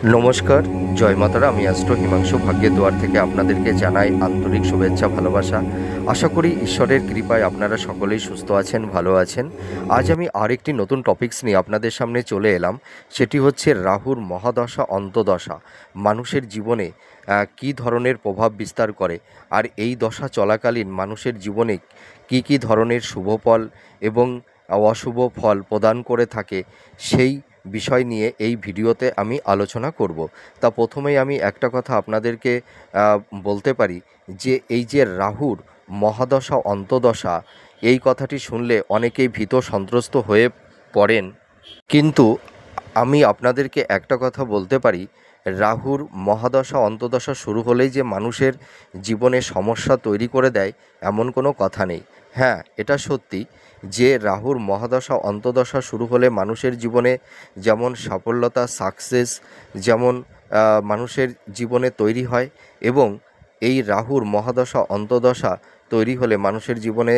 নমস্কার, জয় মাতারা। আমি অ্যাস্ট্রো হিমাংশু ভাগ্যের দুয়ার থেকে আপনাদেরকে জানাই আন্তরিক শুভেচ্ছা, ভালোবাসা। আশা করি ঈশ্বরের কৃপায় আপনারা সকলেই সুস্থ আছেন, ভালো আছেন। আজ আমি আরেকটি নতুন টপিকস নিয়ে আপনাদের সামনে চলে এলাম। সেটি হচ্ছে রাহুর মহাদশা অন্তদশা মানুষের জীবনে কী ধরনের প্রভাব বিস্তার করে, আর এই দশা চলাকালীন মানুষের জীবনে কী কী ধরনের শুভ ফল এবং অশুভ ফল প্রদান করে থাকে, সেই বিষয় নিয়ে এই ভিডিওতে আমি আলোচনা করব। তা প্রথমেই আমি একটা কথা আপনাদেরকে বলতে পারি যে এই যে রাহুর মহাদশা অন্তদশা, এই কথাটি শুনলে অনেকেই ভীত সন্ত্রস্ত হয়ে পড়েন, কিন্তু আমি আপনাদেরকে একটা কথা বলতে পারি, রাহুর মহাদশা অন্তদশা শুরু হলেই যে মানুষের জীবনে সমস্যা তৈরি করে দেয় এমন কোনো কথা নেই। হ্যাঁ, এটা সত্যি যে রাহুর মহাদশা অন্তদশা শুরু হলে মানুষের জীবনে যেমন সাফল্যতা, সাকসেস যেমন মানুষের জীবনে তৈরি হয়, এবং এই রাহুর মহাদশা অন্তদশা তৈরি হলে মানুষের জীবনে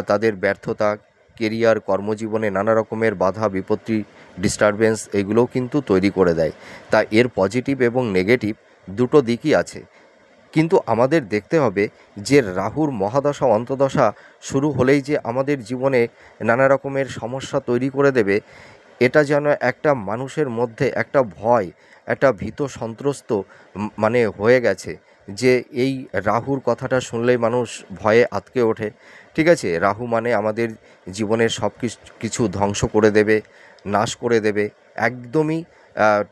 তাদের ব্যর্থতা, কেরিয়ার, কর্মজীবনে নানা রকমের বাধা বিপত্তি, ডিস্টারবেন্স এগুলোও কিন্তু তৈরি করে দেয়। তা এর পজিটিভ এবং নেগেটিভ দুটো দিকই আছে, কিন্তু আমাদের দেখতে হবে যে রাহুর মহাদশা অন্তদশা শুরু হলেই যে আমাদের জীবনে নানা রকমের সমস্যা তৈরি করে দেবে, এটা যেন একটা মানুষের মধ্যে একটা ভয়, একটা ভীত সন্ত্রস্ত মানে হয়ে গেছে, যে এই রাহুর কথাটা শুনলেই মানুষ ভয়ে আঁতকে ওঠে। ঠিক আছে, রাহু মানে আমাদের জীবনের সব কিছু ধ্বংস করে দেবে, নাশ করে দেবে, একদমই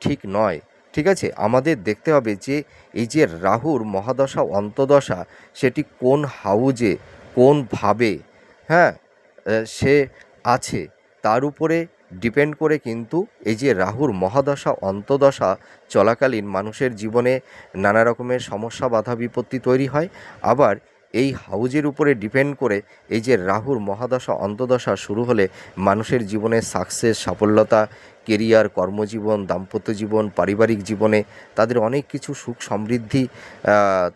ঠিক নয়। ঠিক আছে, আমাদের দেখতে হবে যে এই যে রাহুর মহাদশা অন্তদশা, সেটি কোন হাউজে কোনভাবে, হ্যাঁ, সে আছে, তার উপরে ডিপেন্ড করে কিন্তু এই যে রাহুর মহাদশা অন্তদশা চলাকালীন মানুষের জীবনে নানা রকমের সমস্যা, বাধা বিপত্তি তৈরি হয়। আবার এই হাউজের উপরে ডিপেন্ড করে এই যে রাহুর মহাদশা অন্তদশা শুরু হলে মানুষের জীবনে সাকসেস, সাফল্যতা, কেরিয়ার, কর্মজীবন, দাম্পত্য জীবন, পারিবারিক জীবনে তাদের অনেক কিছু সুখ সমৃদ্ধি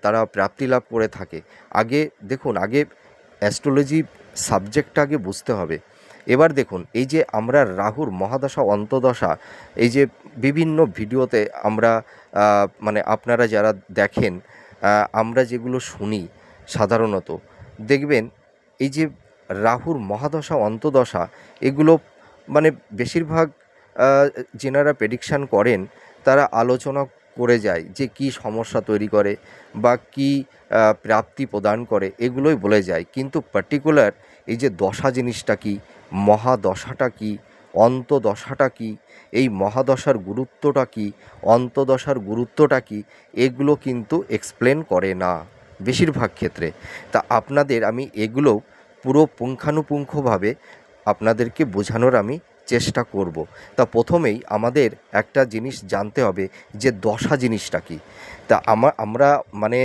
তারা প্রাপ্তি লাভ করে থাকে। আগে দেখুন, আগে অ্যাস্ট্রোলজি সাবজেক্টটা আগে বুঝতে হবে। এবার দেখুন, এই যে আমরা রাহুর মহাদশা অন্তদশা, এই যে বিভিন্ন ভিডিওতে আমরা মানে আপনারা যারা দেখেন, আমরা যেগুলো শুনি সাধারণত, দেখবেন এই যে রাহুর মহাদশা অন্তদশা, এগুলো মানে বেশিরভাগ যেনারা প্রেডিকশান করেন তারা আলোচনা করে যায় যে কী সমস্যা তৈরি করে বা কী প্রাপ্তি প্রদান করে, এগুলোই বলে যায়। কিন্তু পার্টিকুলার এই যে দশা জিনিসটা কী, মহাদশাটা কী, অন্তদশাটা কী, এই মহাদশার গুরুত্বটা কী, অন্তদশার গুরুত্বটা কী, এগুলো কিন্তু এক্সপ্লেন করে না বেশিরভাগ ক্ষেত্রে। তা আপনাদের আমি এগুলো পুরো পুঙ্খানুপুঙ্খভাবে আপনাদেরকে বোঝানোর আমি চেষ্টা করব। তা প্রথমেই আমাদের একটা জিনিস জানতে হবে যে দশা জিনিসটা কী। তা আমরা মানে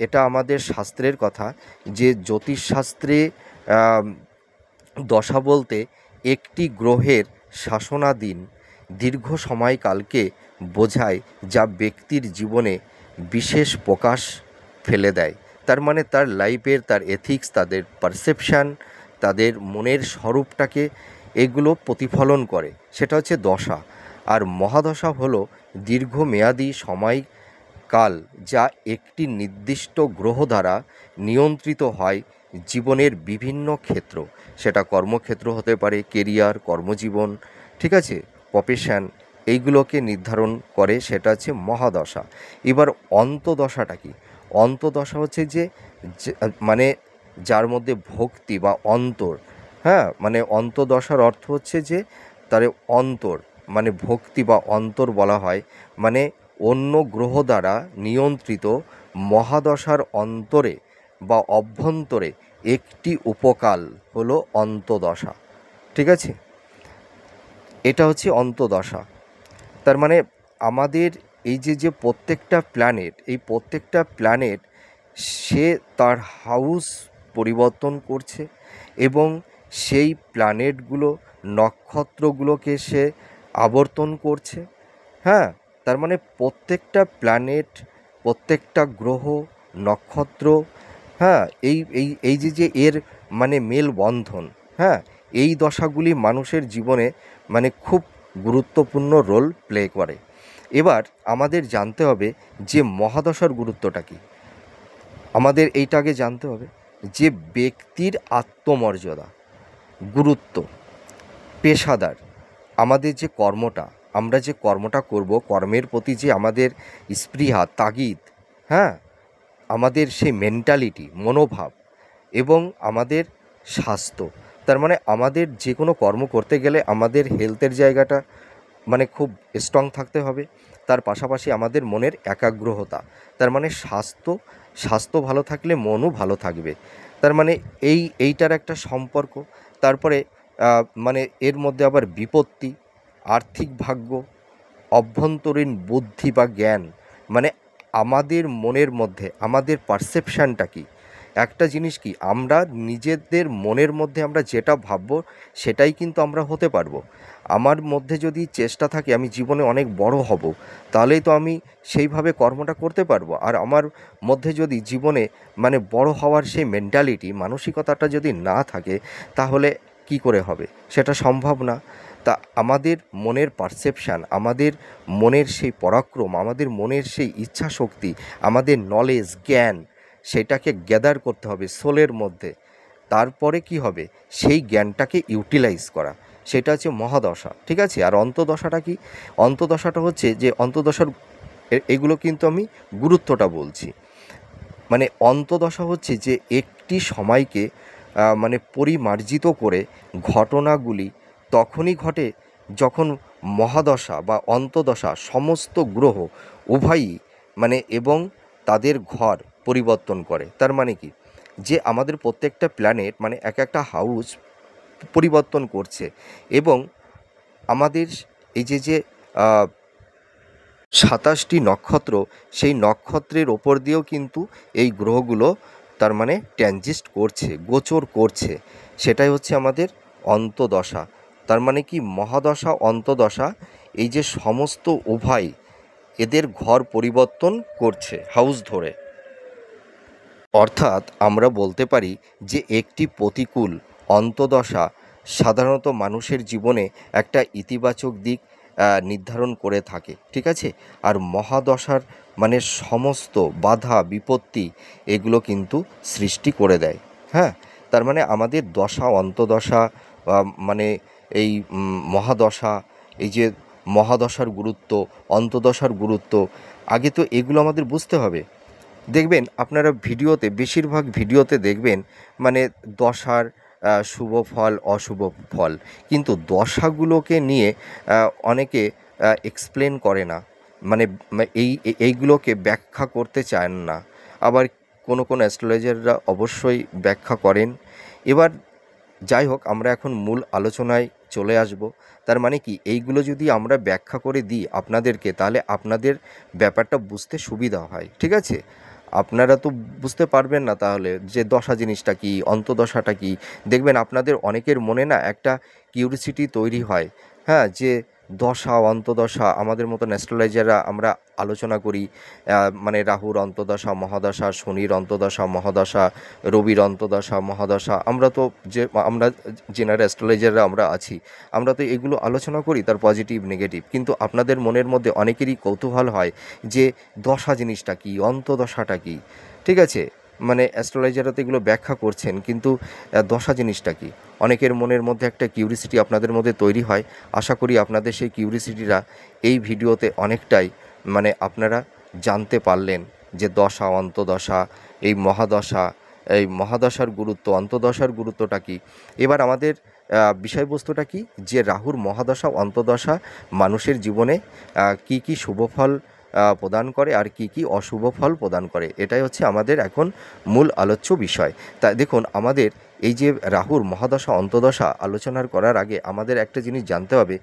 এটা আমাদের শাস্ত্রের কথা, যে জ্যোতিষশাস্ত্রে দশা বলতে একটি গ্রহের শাসনাধীন দীর্ঘ সময়কালকে বোঝায়, যা ব্যক্তির জীবনে বিশেষ প্রকাশ ফেলে দেয়। তার মানে তার লাইফের, তার এথিক্স, তাদের পারসেপশান, তাদের মনের স্বরূপটাকে এগুলো প্রতিফলন করে, সেটা হচ্ছে দশা। আর মহাদশা হলো দীর্ঘমেয়াদী সময়কাল, যা একটি নির্দিষ্ট গ্রহ দ্বারা নিয়ন্ত্রিত হয় জীবনের বিভিন্ন ক্ষেত্র, সেটা কর্মক্ষেত্র হতে পারে, কেরিয়ার, কর্মজীবন, ঠিক আছে, প্রফেশন, এইগুলোকে নির্ধারণ করে, সেটা হচ্ছে মহাদশা। এবার অন্তদশাটা কি? অন্তদশা হচ্ছে যে মানে যার মধ্যে ভক্তি বা অন্তর, হ্যাঁ, মানে অন্তদশার অর্থ হচ্ছে যে তার অন্তর, মানে ভক্তি বা অন্তর বলা হয়, মানে অন্য গ্রহ দ্বারা নিয়ন্ত্রিত মহাদশার অন্তরে বা অভ্যন্তরে একটি উপকাল হলো অন্তদশা। ঠিক আছে, এটা হচ্ছে অন্তদশা। তার মানে আমাদের এই যে প্রত্যেকটা প্ল্যানেট, এই প্রত্যেকটা প্ল্যানেট সে তার হাউস পরিবর্তন করছে, এবং সেই প্ল্যানেটগুলো, নক্ষত্রগুলোকে সে আবর্তন করছে। হ্যাঁ, তার মানে প্রত্যেকটা প্ল্যানেট, প্রত্যেকটা গ্রহ, নক্ষত্র, হ্যাঁ, এই এই এই যে এর মানে মেলবন্ধন, হ্যাঁ, এই দশাগুলি মানুষের জীবনে মানে খুব গুরুত্বপূর্ণ রোল প্লে করে। এবার আমাদের জানতে হবে যে মহাদশার গুরুত্বটা কী। আমাদের এইটা আগে জানতে হবে যে ব্যক্তির আত্মমর্যাদা, গুরুত্ব, পেশাদার, আমাদের যে কর্মটা, আমরা যে কর্মটা করব, কর্মের প্রতি যে আমাদের স্পৃহা, তাগিদ, হ্যাঁ, আমাদের সেই মেন্টালিটি, মনোভাব এবং আমাদের স্বাস্থ্য, তার মানে আমাদের যে কোনো কর্ম করতে গেলে আমাদের হেলথের জায়গাটা মানে খুব স্ট্রং থাকতে হবে। তার পাশাপাশি আমাদের মনের একাগ্রতা, তার মানে স্বাস্থ্য ভালো থাকলে মনও ভালো থাকবে। তার মানে এইটার একটা সম্পর্ক। তারপরে মানে এর মধ্যে আবার বিপত্তি, আর্থিক ভাগ্য, অভ্যন্তরীণ বুদ্ধি বা জ্ঞান, মানে আমাদের মনের মধ্যে আমাদের পারসেপশানটা কী। একটা জিনিস কি, আমরা নিজেদের মনের মধ্যে আমরা যেটা ভাববো সেটাই কিন্তু আমরা হতে পারবো। আমার মধ্যে যদি চেষ্টা থাকে আমি জীবনে অনেক বড় হব, তাহলেই তো আমি সেইভাবে কর্মটা করতে পারবো। আর আমার মধ্যে যদি জীবনে মানে বড় হওয়ার সেই মেন্টালিটি, মানসিকতাটা যদি না থাকে, তাহলে কি করে হবে, সেটা সম্ভব না। তা আমাদের মনের পারসেপশান, আমাদের মনের সেই পরাক্রম, আমাদের মনের সেই ইচ্ছা শক্তি, আমাদের নলেজ, জ্ঞান, সেটাকে গ্যাদার করতে হবে সোলের মধ্যে। তারপরে কি হবে, সেই জ্ঞানটাকে ইউটিলাইজ করা, সেটা হচ্ছে মহাদশা, ঠিক আছে। আর অন্তদশাটা কি, অন্তদশাটা হচ্ছে যে অন্তদশার এগুলো কিন্তু আমি গুরুত্বটা বলছি। মানে অন্তদশা হচ্ছে যে একটি সময়কে মানে পরিমার্জিত করে ঘটনাগুলি তখনই ঘটে যখন মহাদশা বা অন্তদশা সমস্ত গ্রহ উভয়ই মানে এবং তাদের ঘর পরিবর্তন করে। তার মানে কি, যে আমাদের প্রত্যেকটা প্ল্যানেট মানে এক একটা হাউস পরিবর্তন করছে এবং আমাদের এই যে 27টি নক্ষত্র, সেই নক্ষত্রের ওপর দিয়েও কিন্তু এই গ্রহগুলো তার মানে ট্রানজিট করছে, গোচর করছে। সেটাই হচ্ছে আমাদের অন্তদশা। তার মানে কি, মহাদশা, অন্তদশা, এই যে সমস্ত উভয় এদের ঘর পরিবর্তন করছে হাউস ধরে। অর্থাৎ আমরা বলতে পারি যে একটি প্রতিকূল অন্তদশা সাধারণত মানুষের জীবনে একটা ইতিবাচক দিক নির্ধারণ করে থাকে, ঠিক আছে। আর মহাদশার মানে সমস্ত বাধা বিপত্তি এগুলো কিন্তু সৃষ্টি করে দেয়। হ্যাঁ, তার মানে আমাদের দশা, অন্তদশা, মানে এই মহাদশা, এই যে মহাদশার গুরুত্ব, অন্তদশার গুরুত্ব, আগে তো এগুলো আমাদের বুঝতে হবে। দেখবেন আপনারা ভিডিওতে, বেশিরভাগ ভিডিওতে দেখবেন মানে দশার শুভ ফল, অশুভ ফল, কিন্তু দশাগুলোকে নিয়ে অনেকে এক্সপ্লেন করে না, মানে এইগুলোকে ব্যাখ্যা করতে চান না। আবার কোনো অ্যাস্ট্রোলজাররা অবশ্যই ব্যাখ্যা করেন। এবার যাই হোক, আমরা এখন মূল আলোচনায় চলে আসব। তার মানে কি, এইগুলো যদি আমরা ব্যাখ্যা করে দিই আপনাদেরকে, তাহলে আপনাদের ব্যাপারটা বুঝতে সুবিধা হয়, ঠিক আছে। আপনারা তো বুঝতে পারবেন না তাহলে যে দশা জিনিসটা কী, অন্তদশাটা কী। দেখবেন আপনাদের অনেকের মনে না একটা কিউরিসিটি তৈরি হয়, হ্যাঁ, যে দশা, অন্তদশা আমাদের মতন অ্যাস্ট্রোলজাররা আমরা আলোচনা করি, মানে রাহুর অন্তদশা, মহাদশা, শনির অন্তদশা, মহাদশা, রবির অন্তদশা, মহাদশা, আমরা জেনারেল অ্যাস্ট্রোলজাররা আমরা আছি, আমরা তো এগুলো আলোচনা করি, তার পজিটিভ নেগেটিভ। কিন্তু আপনাদের মনের মধ্যে অনেকেরই কৌতূহল হয় যে দশা জিনিসটা কী, অন্তদশাটা কী, ঠিক আছে। মানে অ্যাস্ট্রোলজাররা তো এগুলো ব্যাখ্যা করছেন, কিন্তু দশা জিনিসটা কী, অনেকের মনের মধ্যে একটা কিউরিসিটি আপনাদের মধ্যে তৈরি হয়। আশা করি আপনাদের সেই কিউরিসিটিটা এই ভিডিওতে অনেকটাই মানে আপনারা জানতে পারলেন যে দশা, অন্তদশা, এই মহাদশা, এই মহাদশার গুরুত্ব, অন্তদশার গুরুত্বটা কী। এবার আমাদের বিষয়বস্তুটা কি, যে রাহুর মহাদশা, অন্তদশা মানুষের জীবনে কি কি শুভ ফল প্রদান করে আর কি কি অশুভ ফল প্রদান করে, এটাই হচ্ছে আমাদের এখন মূল আলোচ্য বিষয়। তা দেখুন, আমাদের এই যে রাহুর মহাদশা, অন্তদশা আলোচনার করার আগে আমাদের একটা জিনিস জানতে হবে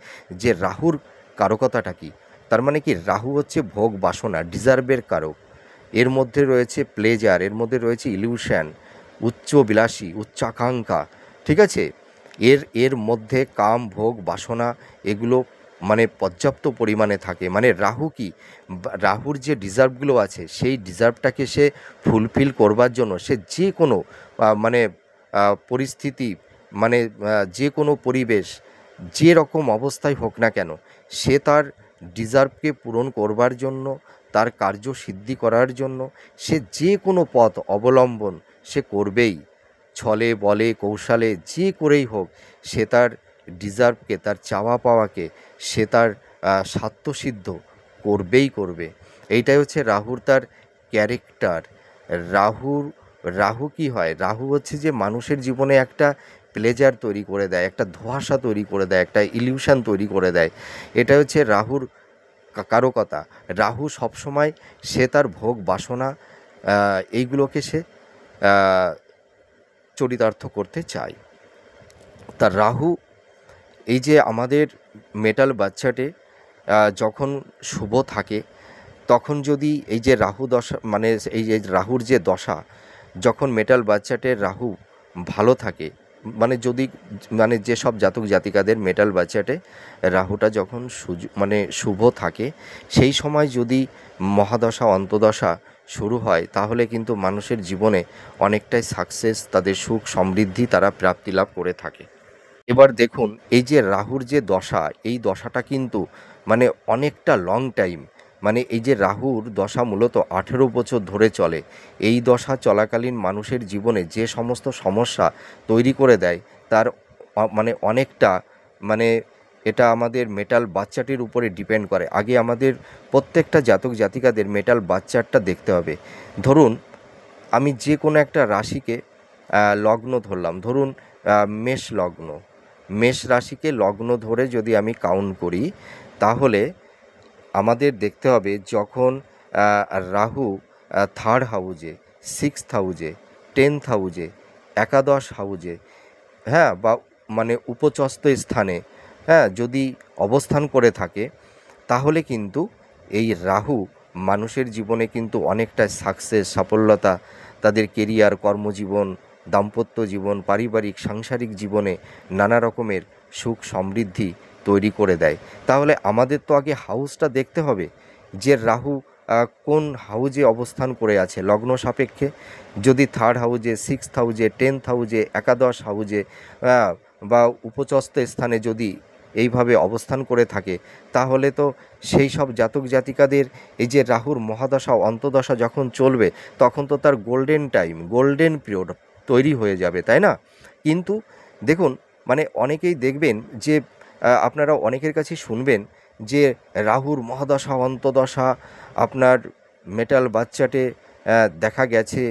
যে রাহুর কারকতাটা কী। তার মানে কি, রাহু হচ্ছে ভোগ বাসনা, ডিজার্ভের কারক। এর মধ্যে রয়েছে প্লেজার, এর মধ্যে রয়েছে ইলিউশন, উচ্চ বিলাসী, উচ্চাকাঙ্ক্ষা, ঠিক আছে। এর মধ্যে কাম, ভোগ, বাসনা এগুলো মানে পর্যাপ্ত পরিমাণে থাকে। মানে রাহু কি, রাহুর যে ডিজার্ভগুলো আছে সেই ডিজার্ভটাকে সে ফুলফিল করবার জন্য সে যে কোনো মানে পরিস্থিতি, মানে যে কোনো পরিবেশ, যে রকম অবস্থায় হোক না কেন, সে তার ডিজার্ভকে পূরণ করবার জন্য, তার কার্য সিদ্ধি করার জন্য সে যে কোনো পথ অবলম্বন সে করবেই। ছলে বলে কৌশলে যে করেই হোক সে তার ডিজার্ভকে, তার চাওয়া পাওয়াকে সে তার স্বার্থসিদ্ধ করবেই করবে। এইটাই হচ্ছে রাহুর তার ক্যারেক্টার। রাহুর রাহু কি হয়? রাহু হচ্ছে যে মানুষের জীবনে একটা প্লেজার তৈরি করে দেয়, একটা ধোঁয়াশা তৈরি করে দেয়, একটা ইলিউশন তৈরি করে দেয়। এটা হচ্ছে রাহুর কারকতা। রাহু সবসময় সে তার ভোগ বাসনা এইগুলোকে সে চরিতার্থ করতে চায়। তার রাহু এই যে আমাদের মেটাল বাচ্চাটে যখন শুভ থাকে, তখন যদি এই যে রাহু দশা, মানে এই যে রাহুর যে দশা, যখন মেটাল বাচ্চাটের রাহু ভালো থাকে, মানে যদি মানে যেসব জাতক জাতিকাদের মেটাল বাচ্চাটে রাহুটা যখন মানে শুভ থাকে, সেই সময় যদি মহাদশা অন্তদশা শুরু হয়, তাহলে কিন্তু মানুষের জীবনে অনেকটাই সাকসেস, তাদের সুখ সমৃদ্ধি তারা প্রাপ্তি লাভ করে থাকে। এবার দেখুন, এই যে রাহুর যে দশা, এই দশাটা কিন্তু মানে অনেকটা লং টাইম, মানে এই যে রাহুর দশা মূলত 18 বছর ধরে চলে। এই দশা চলাকালীন মানুষের জীবনে যে সমস্ত সমস্যা তৈরি করে দেয়, তার মানে অনেকটা, মানে এটা আমাদের মেটাল বাচ্চাটির উপরে ডিপেন্ড করে। আগে আমাদের প্রত্যেকটা জাতক জাতিকাদের মেটাল বাচ্চারটা দেখতে হবে। ধরুন আমি যে কোনো একটা রাশিকে লগ্ন ধরলাম, ধরুন মেষ লগ্ন, মেষ রাশিকে লগ্ন ধরে যদি আমি কাউন্ট করি, তাহলে আমাদের দেখতে হবে যখন রাহু থার্ড হাউজে, সিক্সথ হাউজে, 10th হাউজে, একাদশ হাউজে, হ্যাঁ, বা মানে উপচস্থ স্থানে, হ্যাঁ, যদি অবস্থান করে থাকে, তাহলে কিন্তু এই রাহু মানুষের জীবনে কিন্তু অনেকটা সাকসেস, সাফল্যতা, তাদের কেরিয়ার, কর্মজীবন, দাম্পত্য জীবন, পারিবারিক সাংসারিক জীবনে নানা রকমের সুখ সমৃদ্ধি তৈরি করে দেয়। তাহলে আমাদের তো আগে হাউসটা দেখতে হবে যে রাহু কোন হাউজে অবস্থান করে আছে লগ্ন সাপেক্ষে। যদি থার্ড হাউজে, সিক্সথ হাউজে, 10th হাউজে, একাদশ হাউজে বা উপচস্থ স্থানে যদি এইভাবে অবস্থান করে থাকে, তাহলে তো সেই সব জাতক জাতিকাদের এই যে রাহুর মহাদশা অন্তদশা যখন চলবে, তখন তো তার গোল্ডেন টাইম, গোল্ডেন পিরিয়ড তৈরি হয়ে যাবে, তাই না? কিন্তু দেখুন, মানে অনেকেই দেখবেন যে আপনারা অনেকের কাছে শুনবেন যে রাহুর মহাদশা অন্তদশা আপনার মেটাল বাচ্চাটে দেখা গেছে,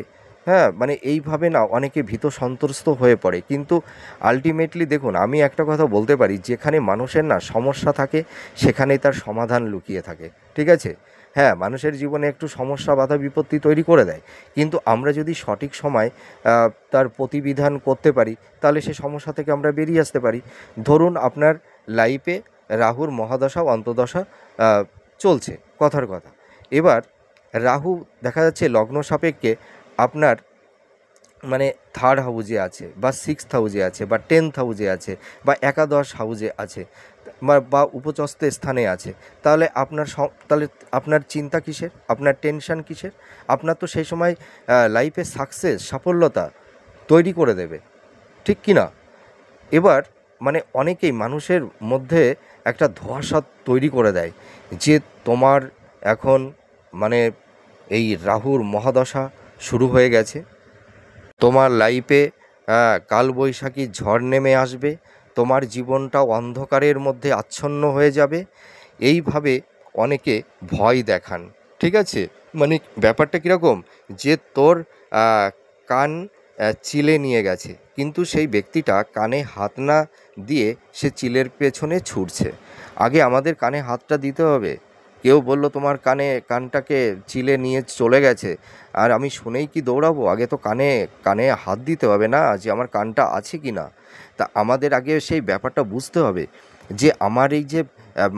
হ্যাঁ, মানে এইভাবে না অনেকে ভীত সন্ত্রস্ত হয়ে পড়ে। কিন্তু আলটিমেটলি দেখুন, আমি একটা কথা বলতে পারি, যেখানে মানুষের না সমস্যা থাকে, সেখানেই তার সমাধান লুকিয়ে থাকে, ঠিক আছে? হ্যাঁ, মানুষের জীবনে একটু সমস্যা বাধা বিপত্তি তৈরি করে দেয়, কিন্তু আমরা যদি সঠিক সময় তার প্রতিবিধান করতে পারি, তাহলে সে সমস্যা থেকে আমরা বেরিয়ে আসতে পারি। ধরুন আপনার লাইফে রাহুর মহাদশা অন্তদশা চলছে, কথার কথা। এবার রাহু দেখা যাচ্ছে লগ্ন সাপেক্ষে আপনার মানে থার্ড হাউজে আছে, বা সিক্সথ হাউজে আছে, বা 10th হাউজে আছে, বা একাদশ হাউজে আছে, বা উপচস্থ স্থানে আছে। তাহলে তাহলে আপনার চিন্তা কিসের, আপনার টেনশন কিসের? আপনার তো সেই সময় লাইফে সাকসেস, সাফল্যতা তৈরি করে দেবে, ঠিক কি না? এবার মানে অনেকেই মানুষের মধ্যে একটা ধোঁয়াশা তৈরি করে দেয় যে তোমার এখন মানে এই রাহুর মহাদশা শুরু হয়ে গেছে, তোমার লাইফে কালবৈশাখী ঝড় নেমে আসবে, তোমার জীবনটা অন্ধকারের মধ্যে আচ্ছন্ন হয়ে যাবে, এইভাবে অনেকে ভয় দেখান, ঠিক আছে? মানে ব্যাপারটা কীরকম, যে তোর কান চিলে নিয়ে গেছে, কিন্তু সেই ব্যক্তিটা কানে হাত না দিয়ে সে চিলের পেছনে ছুটছে। আগে আমাদের কানে হাতটা দিতে হবে। কেউ বলল তোমার কানটাকে চিলে নিয়ে চলে গেছে, আর আমি শুনেই কি দৌড়াবো? আগে তো কানে কানে হাত দিতে হবে না, যে আমার কানটা আছে কি না। তা আমাদের আগে সেই ব্যাপারটা বুঝতে হবে যে আমার এই যে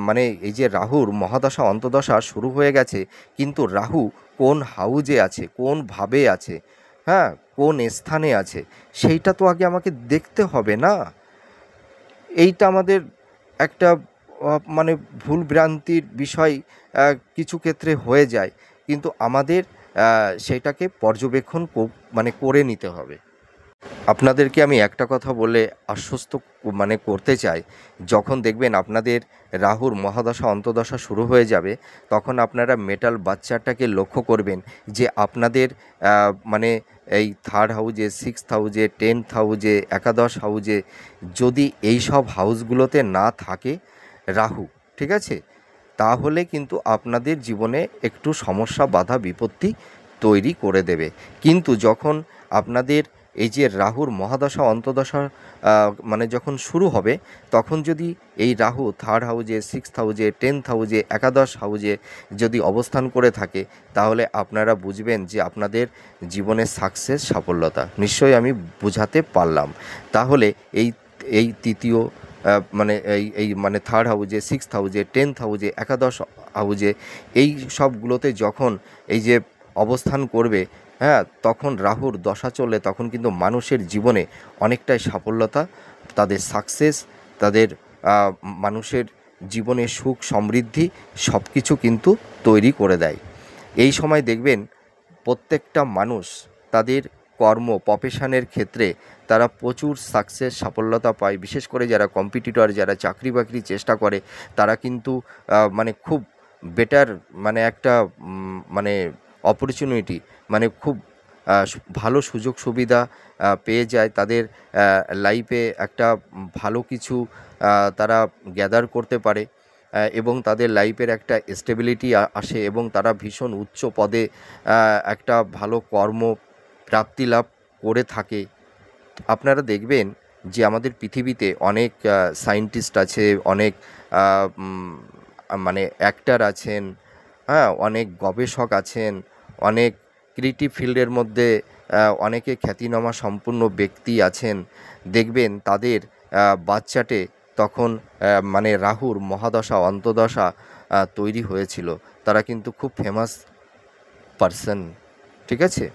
মানে এই যে রাহুর মহাদশা অন্তদশা শুরু হয়ে গেছে, কিন্তু রাহু কোন হাউজে আছে, কোন ভাবে আছে, হ্যাঁ, কোন স্থানে আছে, সেইটা তো আগে আমাকে দেখতে হবে না। এইটা আমাদের একটা মানে ভুল ভ্রান্তির বিষয় কিছু ক্ষেত্রে হয়ে যায়, কিন্তু আমাদের সেটাকে পর্যবেক্ষণ মানে করে নিতে হবে। আপনাদেরকে আমি একটা কথা বলে আশ্বস্ত মানে করতে চাই, যখন দেখবেন আপনাদের রাহুর মহাদশা অন্তর্দশা শুরু হয়ে যাবে, তখন আপনারা মেটাল বাচ্চাটাকে লক্ষ্য করবেন যে আপনাদের মানে এই থার্ড হাউজে, সিক্সথ হাউজে, 10th হাউজে, একাদশ হাউজে যদি এই সব হাউসগুলোতে না থাকে রাহু, ঠিক আছে, তাহলে কিন্তু আপনাদের জীবনে একটু সমস্যা, বাধা, বিপত্তি তৈরি করে দেবে। কিন্তু যখন আপনাদের এই যে রাহুর মহাদশা অন্তর্দশা মানে যখন শুরু হবে, তখন যদি এই রাহু থার্ড হাউজে, সিক্সথ হাউজে, 10th হাউজে, একাদশ হাউজে যদি অবস্থান করে থাকে, তাহলে আপনারা বুঝবেন যে আপনাদের জীবনের সাকসেস, সাফল্যতা নিশ্চয়ই আমি বোঝাতে পারলাম। তাহলে এই এই তৃতীয় মানে এই মানে থার্ড হাউজে, সিক্সথ হাউজে, 10th হাউজে, একাদশ হাউজে, এই সবগুলোতে যখন এই যে অবস্থান করবে, হ্যাঁ, তখন রাহুর দশা চললে তখন কিন্তু মানুষের জীবনে অনেকটাই সাফল্যতা, তাদের সাকসেস, তাদের মানুষের জীবনে সুখ সমৃদ্ধি সব কিছু কিন্তু তৈরি করে দেয়। এই সময় দেখবেন প্রত্যেকটা মানুষ তাদের কর্ম প্রফেশনের ক্ষেত্রে তারা প্রচুর সাকসেস, সাফল্যতা পায়। বিশেষ করে যারা কম্পিটিটর, যারা চাকরি বাকরির চেষ্টা করে, তারা কিন্তু মানে খুব বেটার, মানে একটা মানে অপরচুনিটি, মানে খুব ভালো সুযোগ সুবিধা পেয়ে যায়। তাদের লাইফে একটা ভালো কিছু তারা গ্যাদার করতে পারে, এবং তাদের লাইফের একটা স্টেবিলিটি আসে, এবং তারা ভীষণ উচ্চ পদে একটা ভালো কর্ম প্রাপ্তি লাভ করে থাকে। আপনারা দেখবেন যে আমাদের পৃথিবীতে অনেক সায়েন্টিস্ট আছে, অনেক মানে অ্যাক্টর আছেন, হ্যাঁ, অনেক গবেষক আছেন, অনেক ক্রিয়েটিভ ফিল্ডের মধ্যে অনেকে খ্যাতিনামা সম্পন্ন ব্যক্তি আছেন। দেখবেন তাদের বাচ্চাটে তখন মানে রাহুর মহাদশা অন্তদশা তৈরি হয়েছিল। তারা কিন্তু খুব ফেমাস পারসন, ঠিক আছে?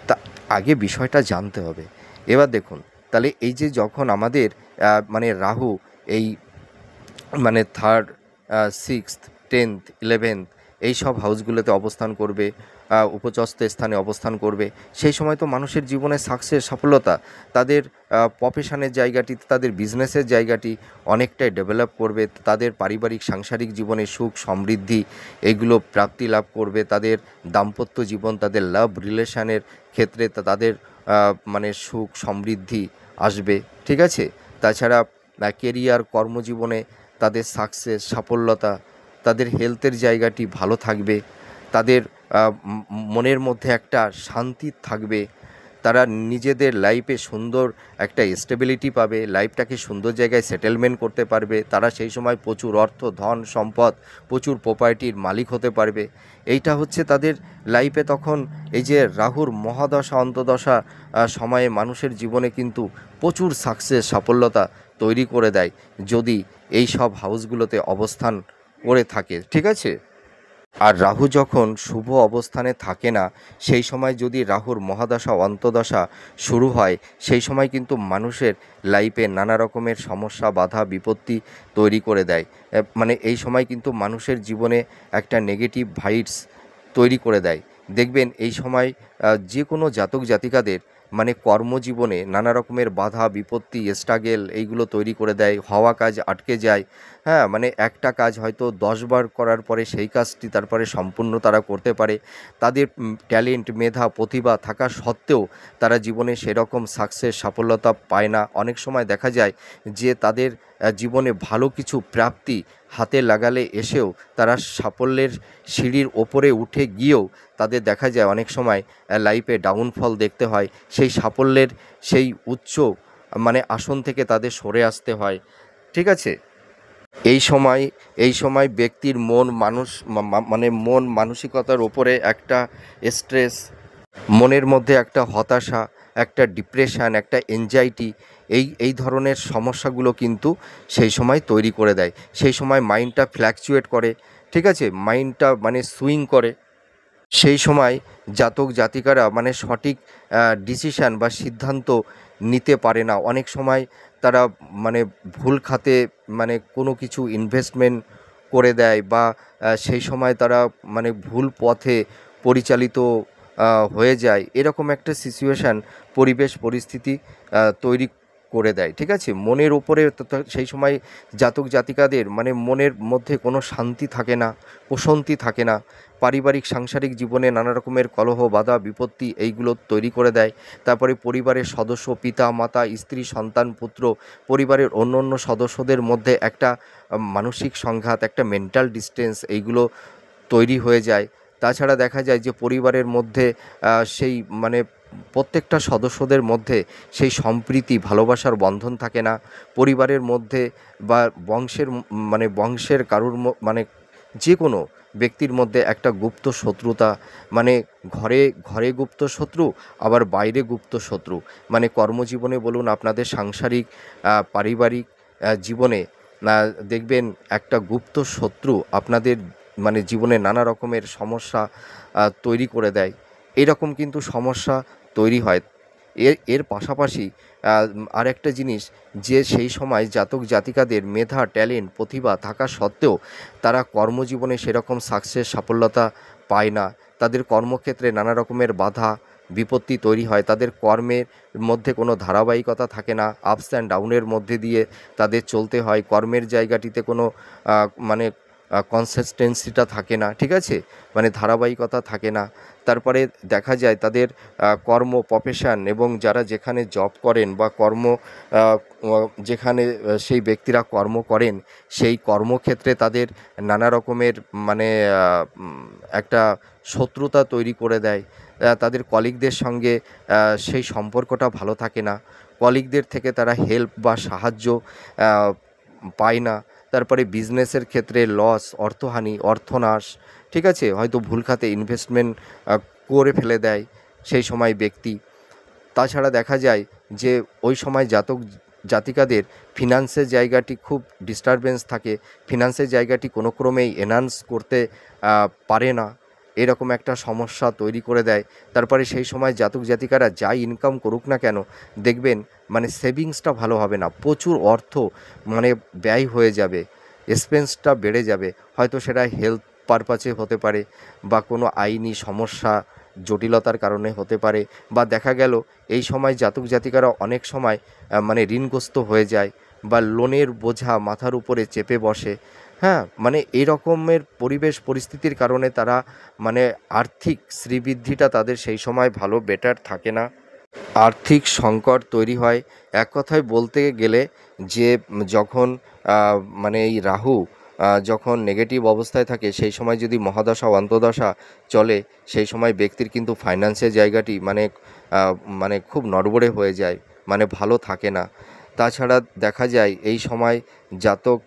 তা আগে বিষয়টা জানতে হবে। এবার দেখুন, তাহলে এই যে যখন আমাদের মানে রাহু এই মানে থার্ড, সিক্সথ, 10th, 11th এই সব হাউসগুলোতে অবস্থান করবে, উপচস্থ স্থানে অবস্থান করবে, সেই সময় তো মানুষের জীবনে সাকসেস, সফলতা, তাদের প্রফেশনের জায়গাটি, তাদের বিজনেসের জায়গাটি অনেকটাই ডেভেলপ করবে। তাদের পারিবারিক সাংসারিক জীবনে সুখ সমৃদ্ধি এগুলো প্রাপ্তি লাভ করবে। তাদের দাম্পত্য জীবন, তাদের লাভ রিলেশনের ক্ষেত্রে তাদের মানে সুখ সমৃদ্ধি আসবে, ঠিক আছে? তাছাড়া কেরিয়ার, কর্মজীবনে তাদের সাকসেস, সাফল্যতা, তাদের হেলথের জায়গাটি ভালো থাকবে, তাদের মনের মধ্যে একটা শান্তি থাকবে, তারা নিজেদের লাইফে সুন্দর একটা স্টেবিলিটি পাবে, লাইফটাকে সুন্দর জায়গায় সেটেলমেন্ট করতে পারবে। তারা সেই সময় প্রচুর অর্থ, ধন, সম্পদ, প্রচুর প্রপার্টির মালিক হতে পারবে। এইটা হচ্ছে তাদের লাইফে তখন এই যে রাহুর মহাদশা অন্তদশা সময়ে মানুষের জীবনে কিন্তু প্রচুর সাকসেস, সাফল্যতা তৈরি করে দেয়, যদি এই সব হাউসগুলোতে অবস্থান করে থাকে, ঠিক আছে? আর রাহু যখন শুভ অবস্থানে থাকে না, সেই সময় যদি রাহুর মহাদশা অন্তদশা শুরু হয়, সেই সময় কিন্তু মানুষের লাইফে নানা রকমের সমস্যা, বাধা, বিপত্তি তৈরি করে দেয়। মানে এই সময় কিন্তু মানুষের জীবনে একটা নেগেটিভ ভাইবস তৈরি করে দেয়। দেখবেন এই সময় যে কোনো জাতক জাতিকাদের মানে কর্মজীবনে নানা রকমের বাধা, বিপত্তি, স্ট্রাগেল এইগুলো তৈরি করে দেয়। হওয়া কাজ আটকে যায়, হ্যাঁ, মানে একটা কাজ হয়তো 10 বার করার পরে সেই কাজটি তারপরে সম্পূর্ণ তারা করতে পারে। তাদের ট্যালেন্ট, মেধা, প্রতিভা থাকা সত্ত্বেও তারা জীবনে সেরকম সাকসেস, সাফল্যতা পায় না। অনেক সময় দেখা যায় যে তাদের জীবনে ভালো কিছু প্রাপ্তি হাতে লাগালে এসেও তারা সাফল্যের সিঁড়ির ওপরে উঠে গিয়েও তাদের দেখা যায় অনেক সময় লাইফে ডাউনফল দেখতে হয়। সেই সাফল্যের সেই উচ্চ মানে আসন থেকে তাদের সরে আসতে হয়, ঠিক আছে? এই সময় ব্যক্তির মন মানুষ মানে মন মানসিকতার ওপরে একটা স্ট্রেস, মনের মধ্যে একটা হতাশা, একটা ডিপ্রেশন, একটা এনজাইটি, এই ধরনের সমস্যাগুলো কিন্তু সেই সময় তৈরি করে দেয়। সেই সময় মাইন্ডটা ফ্ল্যাকচুয়েট করে, ঠিক আছে? মাইন্ডটা মানে সুইং করে। সেই সময় জাতক জাতিকারা মানে সঠিক ডিসিশান বা সিদ্ধান্ত নিতে পারে না। অনেক সময় তারা মানে ভুল খাতে মানে কোনো কিছু ইনভেস্টমেন্ট করে দেয়, বা সেই সময় তারা মানে ভুল পথে পরিচালিত হয়ে যায়, এরকম একটা সিচুয়েশান পরিবেশ পরিস্থিতি তৈরি করে দেয়। ঠিক আছে, মনের ওপরে সেই সময় জাতক জাতিকাদের মানে মনের মধ্যে কোনো শান্তি থাকে না, প্রশান্তি থাকে না। পারিবারিক সাংসারিক জীবনে নানা রকমের কলহ বাধা বিপত্তি এইগুলো তৈরি করে দেয়। তারপরে পরিবারের সদস্য পিতা মাতা স্ত্রী সন্তান পুত্র পরিবারের অন্য অন্য সদস্যদের মধ্যে একটা মানসিক সংঘাত, একটা মেন্টাল ডিস্টেন্স এইগুলো তৈরি হয়ে যায়। তাছাড়া দেখা যায় যে পরিবারের মধ্যে সেই মানে প্রত্যেকটা সদস্যদের মধ্যে সেই সম্প্রীতি ভালোবাসার বন্ধন থাকে না। পরিবারের মধ্যে বা মানে বংশের কারুর মানে যে কোনো ব্যক্তির মধ্যে একটা গুপ্ত শত্রুতা, মানে ঘরে ঘরে গুপ্ত শত্রু, আবার বাইরে গুপ্ত শত্রু। মানে কর্মজীবনে বলুন, আপনাদের সাংসারিক পারিবারিক জীবনে দেখবেন একটা গুপ্ত শত্রু আপনাদের মানে জীবনে নানা রকমের সমস্যা তৈরি করে দেয়। এরকম কিন্তু সমস্যা তৈরি হয়। এর পাশাপাশি আরেকটা জিনিস, যে সেই সময় জাতক জাতিকাদের মেধা ট্যালেন্ট প্রতিভা থাকা সত্ত্বেও তারা কর্মজীবনে সেরকম সাকসেস সাফল্যতা পায় না। তাদের কর্মক্ষেত্রে নানা রকমের বাধা বিপত্তি তৈরি হয়। তাদের কর্মের মধ্যে কোনো ধারাবাহিকতা থাকে না, আপস অ্যান্ড ডাউনের মধ্যে দিয়ে তাদের চলতে হয়। কর্মের জায়গাটিতে কোনো মানে কনসিস্টেন্সিটা থাকে না। ঠিক আছে, মানে ধারাবাহিকতা থাকে না। তারপরে দেখা যায় তাদের কর্ম প্রফেশন এবং যারা যেখানে জব করেন বা যেখানে সেই ব্যক্তিরা কর্ম করেন সেই কর্মক্ষেত্রে তাদের নানা রকমের মানে একটা শত্রুতা তৈরি করে দেয়। তাদের কলিগদের সঙ্গে সেই সম্পর্কটা ভালো থাকে না। কলিগদের থেকে তারা হেল্প বা সাহায্য পায় না। তারপরে বিজনেসের ক্ষেত্রে লস, অর্থহানি, অর্থনাশ। ঠিক আছে, হয়তো ভুল খাতে ইনভেস্টমেন্ট করে ফেলে দেয় সেই সময় ব্যক্তি। তাছাড়া দেখা যায় যে ওই সময় জাতক জাতিকাদের ফিনান্সের জায়গাটি খুব ডিস্টারবেন্স থাকে। ফিনান্সের জায়গাটি কোনো ক্রমেই এনহান্স করতে পারে না, এরকম একটা সমস্যা তৈরি করে দেয়। তারপরে সেই সময় জাতক জাতিকারা যাই ইনকাম করুক না কেন, দেখবেন মানে সেভিংসটা ভালো হবে না, প্রচুর অর্থ মানে ব্যয় হয়ে যাবে, এক্সপেন্সটা বেড়ে যাবে। হয়তো সেটা হেলথ পারপাসে হতে পারে বা কোনো আইনি সমস্যা জটিলতার কারণে হতে পারে, বা দেখা গেল এই সময় জাতক জাতিকারা অনেক সময় মানে ঋণগ্রস্ত হয়ে যায় বা লোনের বোঝা মাথার উপরে চেপে বসে। হ্যাঁ, মানে এই রকমের পরিবেশ পরিস্থিতির কারণে তারা মানে আর্থিক শ্রীবৃদ্ধিটা তাদের সেই সময় ভালো বেটার থাকে না, আর্থিক সংকট তৈরি হয়। এক কথায় বলতে গেলে যে যখন মানে এই রাহু যখন নেগেটিভ অবস্থায় থাকে সেই সময় যদি মহাদশা অন্তর্দশা চলে, সেই সময় ব্যক্তির কিন্তু ফাইন্যান্সের জায়গাটি মানে মানে খুব নড়বড়ে হয়ে যায়, মানে ভালো থাকে না। তাছাড়া দেখা যায় এই সময় জাতক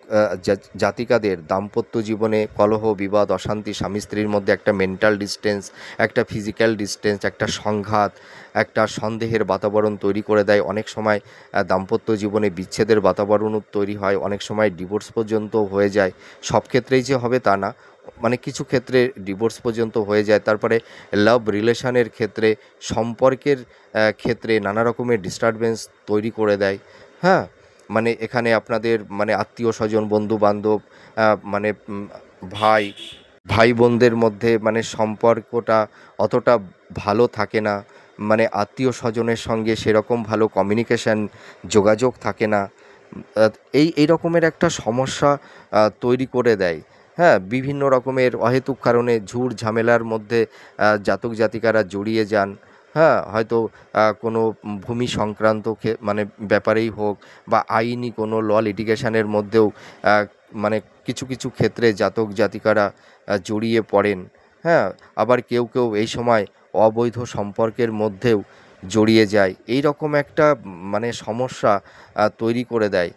জাতিকাদের দাম্পত্য জীবনে কলহ বিবাদ অশান্তি, স্বামী স্ত্রীর মধ্যে একটা মেন্টাল ডিস্টেন্স, একটা ফিজিক্যাল ডিস্টেন্স, একটা সংঘাত, একটা সন্দেহের বাতাবরণ তৈরি করে দেয়। অনেক সময় দাম্পত্য জীবনে বিচ্ছেদের বাতাবরণও তৈরি হয়, অনেক সময় ডিভোর্স পর্যন্ত হয়ে যায়। সব ক্ষেত্রেই যে হবে তা না, মানে কিছু ক্ষেত্রে ডিভোর্স পর্যন্ত হয়ে যায়। তারপরে লাভ রিলেশনের ক্ষেত্রে, সম্পর্কের ক্ষেত্রে নানা রকমের ডিস্টারবেন্স তৈরি করে দেয়। হ্যাঁ, মানে এখানে আপনাদের মানে আত্মীয় স্বজন বন্ধু বান্ধব মানে ভাই ভাই বোনদের মধ্যে মানে সম্পর্কটা অতটা ভালো থাকে না। মানে আত্মীয় স্বজনের সঙ্গে সেরকম ভালো কমিউনিকেশান যোগাযোগ থাকে না। এই রকমের একটা সমস্যা তৈরি করে দেয়। হ্যাঁ, বিভিন্ন রকমের অহেতুক কারণে ঝুট ঝামেলার মধ্যে জাতক জাতিকারা জড়িয়ে যান। হ্যাঁ, হয়তো কোনো ভূমি সংক্রান্ত মানে ব্যাপারেই হোক বা আইনি কোনো ল লিটিগেশনের মধ্যেও মানে কিছু কিছু ক্ষেত্রে জাতক জাতিকারা জড়িয়ে পড়েন। হ্যাঁ, আবার কেউ কেউ এই সময় অবৈধ সম্পর্কের মধ্যেও জড়িয়ে যায়। এই রকম একটা মানে সমস্যা তৈরি করে দেয়।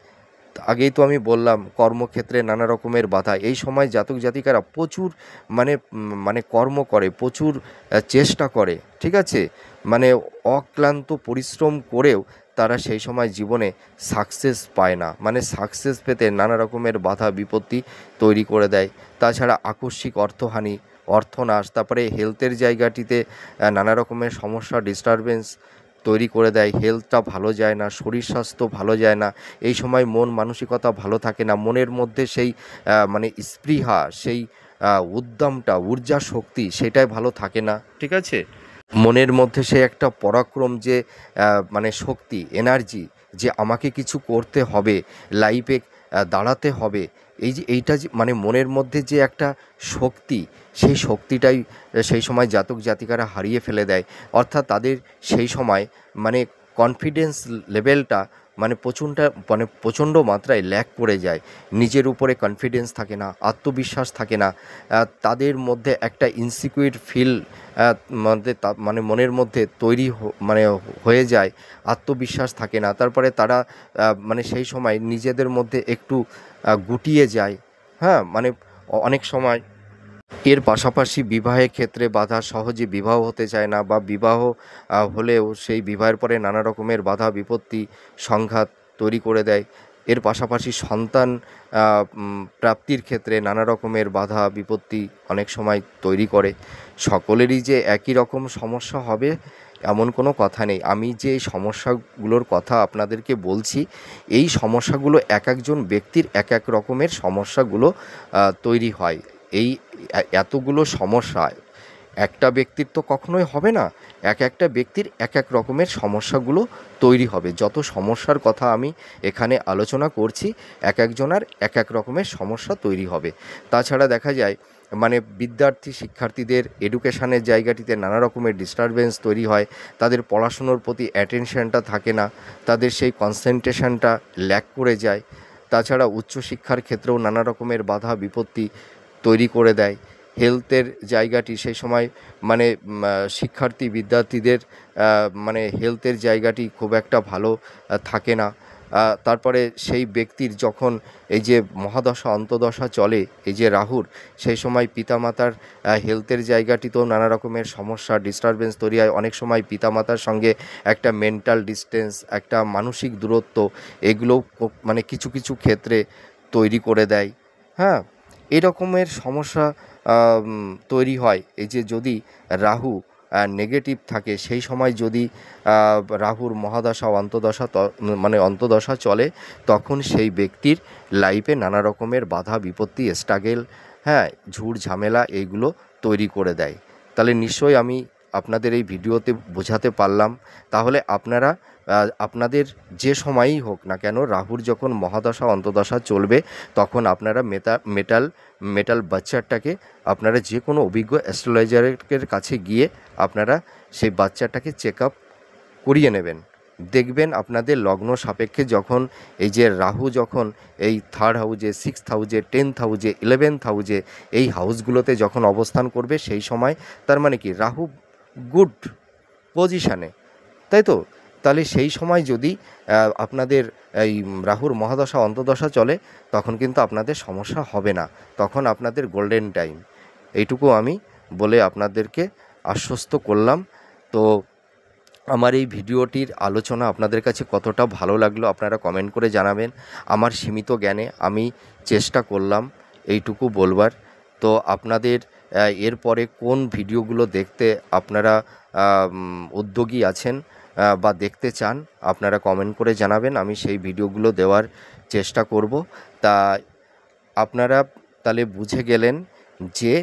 আগেই তো আমি বললাম কর্মক্ষেত্রে নানা রকমের বাধা। এই সময় জাতক জাতিকারা প্রচুর মানে কর্ম করে, প্রচুর চেষ্টা করে। ঠিক আছে, মানে অক্লান্ত পরিশ্রম করেও তারা সেই সময় জীবনে সাকসেস পায় না। মানে সাকসেস পেতে নানা রকমের বাধা বিপত্তি তৈরি করে দেয়। তাছাড়া আকস্মিক অর্থহানি, অর্থনাশ, তারপরে হেলথের জায়গাটিতে নানা রকমের সমস্যা ডিস্টারবেন্স তৈরি করে দেয়। হেলথটা ভালো যায় না, শরীর স্বাস্থ্য ভালো যায় না। এই সময় মন মানসিকতা ভালো থাকে না, মনের মধ্যে সেই মানে স্পৃহা, সেই উদ্যমটা, ঊর্জা শক্তি সেটাই ভালো থাকে না। ঠিক আছে, মনের মধ্যে সে একটা পরাক্রম যে মানে শক্তি, এনার্জি, যে আমাকে কিছু করতে হবে, লাইফে দাঁড়াতে হবে। এই যে এইটা যে মানে মনের মধ্যে যে একটা শক্তি, সেই শক্তিটাই সেই সময় জাতক জাতিকারা হারিয়ে ফেলে দেয়। অর্থাৎ তাদের সেই সময় মানে কনফিডেন্স লেভেলটা প্রচণ্ড মাত্রায় ল্যাক করে যায়। নিজের উপরে কনফিডেন্স থাকে না, আত্মবিশ্বাস থাকে না। তাদের মধ্যে একটা ইনসিকিউর ফিল মনের মধ্যে তৈরি হয়ে যায়। আত্মবিশ্বাস থাকে না। তারপরে তারা মানে সেই সময় নিজেদের মধ্যে একটু গুটিয়ে যায়। হ্যাঁ, মানে অনেক সময় এর পাশাপাশি বিবাহের ক্ষেত্রে বাধা, সহজে বিবাহ হতে চায় না, বা বিবাহ হলেও সেই বিবাহের পরে নানা রকমের বাধা বিপত্তি, সংঘাত তৈরি করে দেয়। এর পাশাপাশি সন্তান প্রাপ্তির ক্ষেত্রে নানা রকমের বাধা বিপত্তি অনেক সময় তৈরি করে। সকলেরই যে একই রকম সমস্যা হবে এমন কোনো কথা নেই। আমি যে সমস্যাগুলোর কথা আপনাদেরকে বলছি, এই সমস্যাগুলো এক একজন ব্যক্তির এক এক রকমের সমস্যাগুলো তৈরি হয়। এই এতগুলো সমস্যা একটা ব্যক্তির তো কখনোই হবে না। একটা ব্যক্তির এক এক রকমের সমস্যাগুলো তৈরি হবে। যত সমস্যার কথা আমি এখানে আলোচনা করছি, এক একজনের এক এক রকমের সমস্যা তৈরি হবে। তাছাড়া দেখা যায় মানে শিক্ষার্থীদের এডুকেশনের জায়গাটিতে নানা রকমের ডিস্টারবেন্স তৈরি হয়। তাদের পড়াশুনোর প্রতি অ্যাটেনশনটা থাকে না, তাদের সেই কনসেন্ট্রেশনটা ল্যাক করে যায়। তাছাড়া উচ্চশিক্ষার ক্ষেত্রেও নানা রকমের বাধা বিপত্তি তৈরি করে দেয়। হেলথের জায়গাটি সেই সময় মানে বিদ্যার্থীদের মানে হেলথের জায়গাটি খুব একটা ভালো থাকে না। তারপরে সেই ব্যক্তির যখন এই যে মহাদশা অন্তদশা চলে, এই যে রাহুর, সেই সময় পিতামাতার হেলথের জায়গাটিতেও নানা রকমের সমস্যা ডিস্টারবেন্স তৈরি হয়। অনেক সময় পিতামাতার সঙ্গে একটা মেন্টাল ডিস্টেন্স, একটা মানসিক দূরত্ব, এগুলোও মানে কিছু কিছু ক্ষেত্রে তৈরি করে দেয়। হ্যাঁ, এই রকমের সমস্যা তৈরি হয়। এই যে যদি রাহু নেগেটিভ থাকে, সেই সময় যদি রাহুর মহাদশা অন্তদশা অন্তদশা চলে, তখন সেই ব্যক্তির লাইফে নানা রকমের বাধা বিপত্তি, স্ট্রাগেল, হ্যাঁ, ঝুট ঝামেলা এইগুলো তৈরি করে দেয়। তাহলে নিশ্চয়ই আমি আপনাদের এই ভিডিওতে বোঝাতে পারলাম। তাহলে আপনারা আপনাদের যে সময়ই হোক না কেন, রাহুর যখন মহাদশা অন্তদশা চলবে, তখন আপনারা মেটাল বাচ্চাটাকে আপনারা যে কোনো অভিজ্ঞ অ্যাস্ট্রোলজারের কাছে গিয়ে আপনারা সেই বাচ্চাটাকে চেক আপ করিয়ে নেবেন। দেখবেন আপনাদের লগ্ন সাপেক্ষে যখন এই যে রাহু যখন এই 3rd হাউজে, 6th হাউজে, 10th হাউজে, 11th হাউজে, এই হাউসগুলোতে যখন অবস্থান করবে, সেই সময় তার মানে কি রাহু গুড পজিশানে, তাই তো? তাহলে সেই সময় যদি আপনাদের এই রাহুর মহাদশা অন্তদশা চলে, তখন কিন্তু আপনাদের সমস্যা হবে না। তখন আপনাদের গোল্ডেন টাইম। এইটুকু আমি বলে আপনাদেরকে আশ্বস্ত করলাম। তো আমার এই ভিডিওটির আলোচনা আপনাদের কাছে কতটা ভালো লাগলো আপনারা কমেন্ট করে জানাবেন। আমার সীমিত জ্ঞানে আমি চেষ্টা করলাম এইটুকু বলবার। তো আপনাদের এরপরে কোন ভিডিওগুলো দেখতে আপনারা উদ্যোগী আছেন বা দেখতে চান, আপনারা কমেন্ট করে জানাবেন। আমি সেই ভিডিওগুলো দেওয়ার চেষ্টা করব। তা আপনারা তাহলে বুঝে গেলেন যে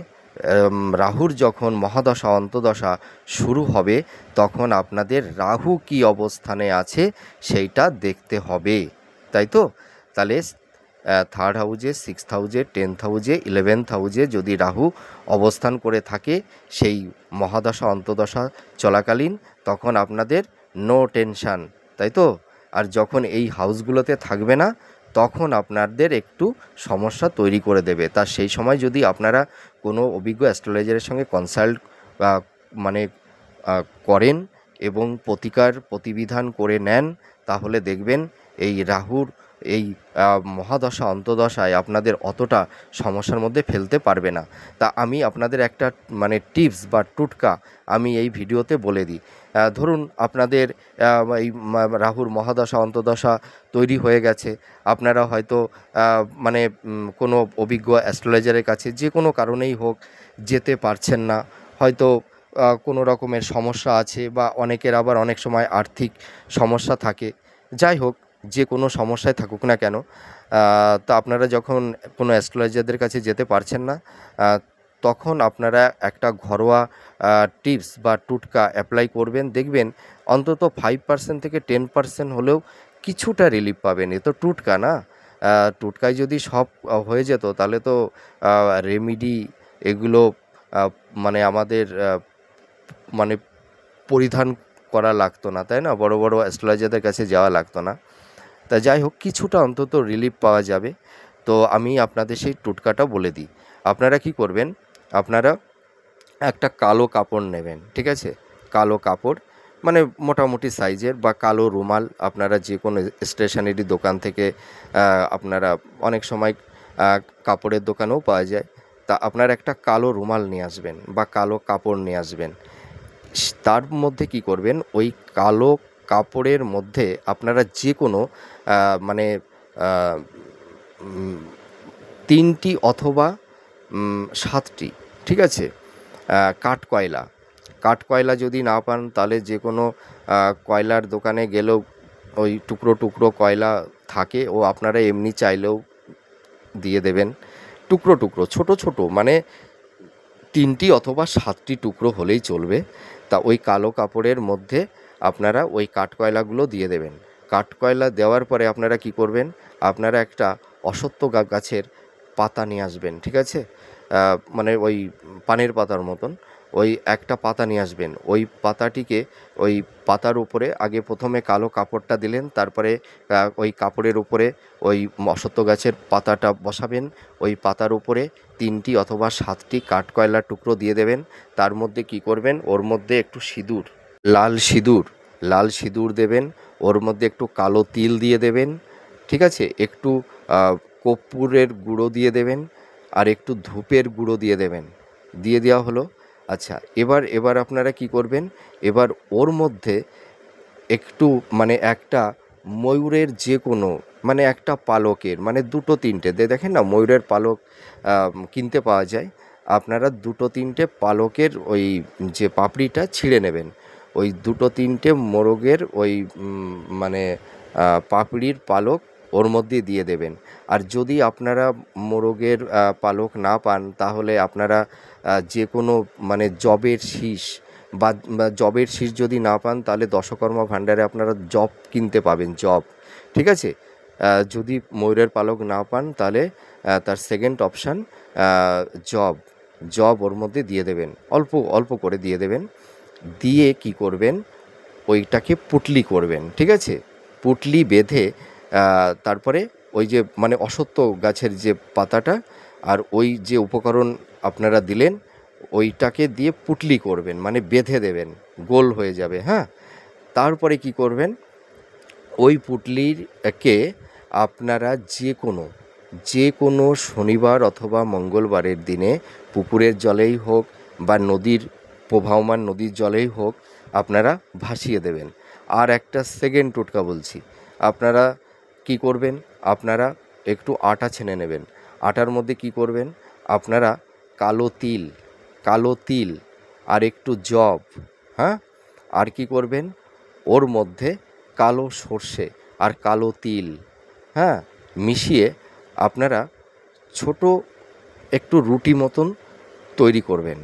রাহুর যখন মহাদশা অন্তদশা শুরু হবে, তখন আপনাদের রাহু কী অবস্থানে আছে সেইটা দেখতে হবে, তাই তো? তাহলে 3rd হাউজে, 6th হাউজে, 10th হাউজে, 11th হাউজে যদি রাহু অবস্থান করে থাকে সেই মহাদশা অন্তদশা চলাকালীন, তখন আপনাদের নো টেনশান, তাই তো? আর যখন এই হাউসগুলোতে থাকবে না, তখন আপনাদের একটু সমস্যা তৈরি করে দেবে। তা সেই সময় যদি আপনারা কোনো অভিজ্ঞ অ্যাস্ট্রোলজারের সঙ্গে কনসাল্ট মানে করেন এবং প্রতিবিধান করে নেন, তাহলে দেখবেন এই রাহুর এই মহাদশা অন্তদশায় আপনাদের অতটা সমস্যার মধ্যে ফেলতে পারবে না। তা আমি আপনাদের একটা মানে টিপস বা টোটকা আমি এই ভিডিওতে বলে দিই। ধরুন আপনাদের এই রাহুর মহাদশা অন্তদশা তৈরি হয়ে গেছে, আপনারা হয়তো মানে কোনো অভিজ্ঞ অ্যাস্ট্রোলজারের কাছে যে কোনো কারণেই হোক যেতে পারছেন না। হয়তো কোনো রকমের সমস্যা আছে, বা অনেকের আবার অনেক সময় আর্থিক সমস্যা থাকে। যাই হোক, যে কোনো সমস্যায় থাকুক না কেন, তা আপনারা যখন কোনো অ্যাস্ট্রোলজারদের কাছে যেতে পারছেন না, তখন আপনারা একটা ঘরোয়া টিপস বা টুটকা অ্যাপ্লাই করবেন, দেখবেন অন্তত 5% থেকে 10% হলেও কিছুটা রিলিফ পাবেন। এ তো টুটকা না। টুটকায় যদি সব হয়ে যেত তাহলে তো রেমেডি এগুলো মানে আমাদের মানে পরিধান করা লাগতো না, তাই না? বড় বড় অ্যাস্ট্রোলজারদের কাছে যাওয়া লাগতো না। তা যাই হোক, কিছুটা অন্তত রিলিফ পাওয়া যাবে। তো আমি আপনাদের সেই টোটকাটা বলে দিই। আপনারা কি করবেন, আপনারা একটা কালো কাপড় নেবেন, ঠিক আছে? কালো কাপড় মানে মোটামুটি সাইজের, বা কালো রুমাল আপনারা যে কোনো স্টেশনারি দোকান থেকে আপনারা অনেক সময় কাপড়ের দোকানেও পাওয়া যায়। তা আপনারা একটা কালো রুমাল নিয়ে আসবেন বা কালো কাপড় নিয়ে আসবেন। তার মধ্যে কি করবেন, ওই কালো কাপড়ের মধ্যে আপনারা যে কোনো মানে 3টি অথবা 7টি, ঠিক আছে, কাঠকয়লা। কাঠকয়লা যদি না পান তাহলে যে কোনো কয়লার দোকানে গেলেও ওই টুকরো টুকরো কয়লা থাকে, ও আপনারা এমনি চাইলেও দিয়ে দেবেন। টুকরো টুকরো ছোট ছোট মানে 3টি অথবা 7টি টুকরো হলেই চলবে। তা ওই কালো কাপড়ের মধ্যে আপনারা ওই কাঠকয়লাগুলো দিয়ে দেবেন। কাঠকয়লা দেওয়ার পরে আপনারা কি করবেন, আপনারা একটা অশ্বত্থ গাছের পাতা নিয়ে আসবেন, ঠিক আছে? মানে ওই পানের পাতার মতন ওই একটা পাতা নিয়ে আসবেন। ওই পাতাটিকে ওই পাতার উপরে আগে প্রথমে কালো কাপড়টা দিলেন, তারপরে ওই কাপড়ের উপরে ওই অশ্বত্থ গাছের পাতাটা বসাবেন। ওই পাতার উপরে 3টি অথবা 7টি কাঠকয়লার টুকরো দিয়ে দেবেন। তার মধ্যে কি করবেন, ওর মধ্যে একটু সিঁদুর, লাল সিঁদুর দেবেন। ওর মধ্যে একটু কালো তিল দিয়ে দেবেন, ঠিক আছে? একটু কর্পূরের গুঁড়ো দিয়ে দেবেন, আর একটু ধূপের গুঁড়ো দিয়ে দেবেন। দিয়ে দেওয়া হলো। আচ্ছা, এবার আপনারা কি করবেন, এবার ওর মধ্যে একটু মানে একটা ময়ূরের যে কোনো মানে একটা পালকের মানে 2-3টে দেখেন না, ময়ূরের পালক কিনতে পাওয়া যায়। আপনারা 2-3টে পালকের ওই যে পাপড়িটা ছিঁড়ে নেবেন। ওই 2-3টে মোরগের ওই মানে পাপড়ির পালক ওর মধ্যে দিয়ে দেবেন। আর যদি আপনারা মোরগের পালক না পান তাহলে আপনারা যে কোনো মানে জবের শীষ বা জবের শীষ যদি না পান তাহলে দশকর্মা ভাণ্ডারে আপনারা জব কিনতে পাবেন, জব, ঠিক আছে? যদি ময়ূরের পালক না পান তাহলে তার সেকেন্ড অপশান জব ওর মধ্যে দিয়ে দেবেন, অল্প অল্প করে দিয়ে দেবেন। দিয়ে কি করবেন, ওইটাকে পুটলি করবেন, ঠিক আছে? পুটলি বেঁধে তারপরে ওই যে মানে অশ্বত্থ গাছের যে পাতাটা আর ওই যে উপকরণ আপনারা দিলেন ওইটাকে দিয়ে পুটলি করবেন, মানে বেঁধে দেবেন, গোল হয়ে যাবে, হ্যাঁ? তারপরে কি করবেন, ওই পুটলিকে আপনারা যে কোনো শনিবার অথবা মঙ্গলবারের দিনে পুকুরের জলেই হোক বা নদীর প্রবাহমান নদীর জলেই হোক আপনারা ভাসিয়ে দেবেন। আর একটা সেকেন্ড টোটকা বলছি, আপনারা কি করবেন, আপনারা একটু আটা ছেনে নেবেন। আটার মধ্যে কি করবেন, আপনারা কালো তিল আর একটু জব, হ্যাঁ, আর কি করবেন, ওর মধ্যে কালো সর্ষে আর কালো তিল, হ্যাঁ, মিশিয়ে আপনারা ছোট একটু রুটি মতন তৈরি করবেন।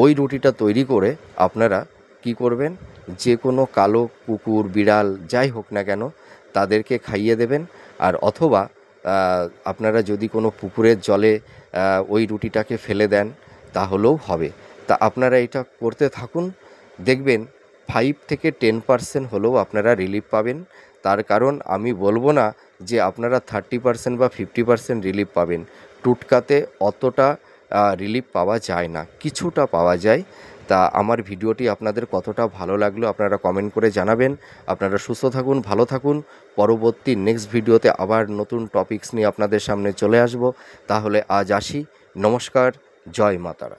ওই রুটিটা তৈরি করে আপনারা কি করবেন, যে কোনো কালো কুকুর বিড়াল যাই হোক না কেন তাদেরকে খাইয়ে দেবেন। আর অথবা আপনারা যদি কোনো পুকুরের জলে ওই রুটিটাকে ফেলে দেন তাহলেও হবে। তা আপনারা এটা করতে থাকুন, দেখবেন 5-10% হলেও আপনারা রিলিফ পাবেন। তার কারণ আমি বলবো না যে আপনারা 30% বা 50% রিলিফ পাবেন। টুটকাতে অতটা রিলিফ পাওয়া যায় না, কিছুটা পাওয়া যায়। তা আমার ভিডিওটি আপনাদের কতটা ভালো লাগলো আপনারা কমেন্ট করে জানাবেন। আপনারা সুস্থ থাকুন, ভালো থাকুন। পরবর্তী নেক্সট ভিডিওতে আবার নতুন টপিকস নিয়ে আপনাদের সামনে চলে আসব। তাহলে আজ আসি, নমস্কার, জয় মা তারা।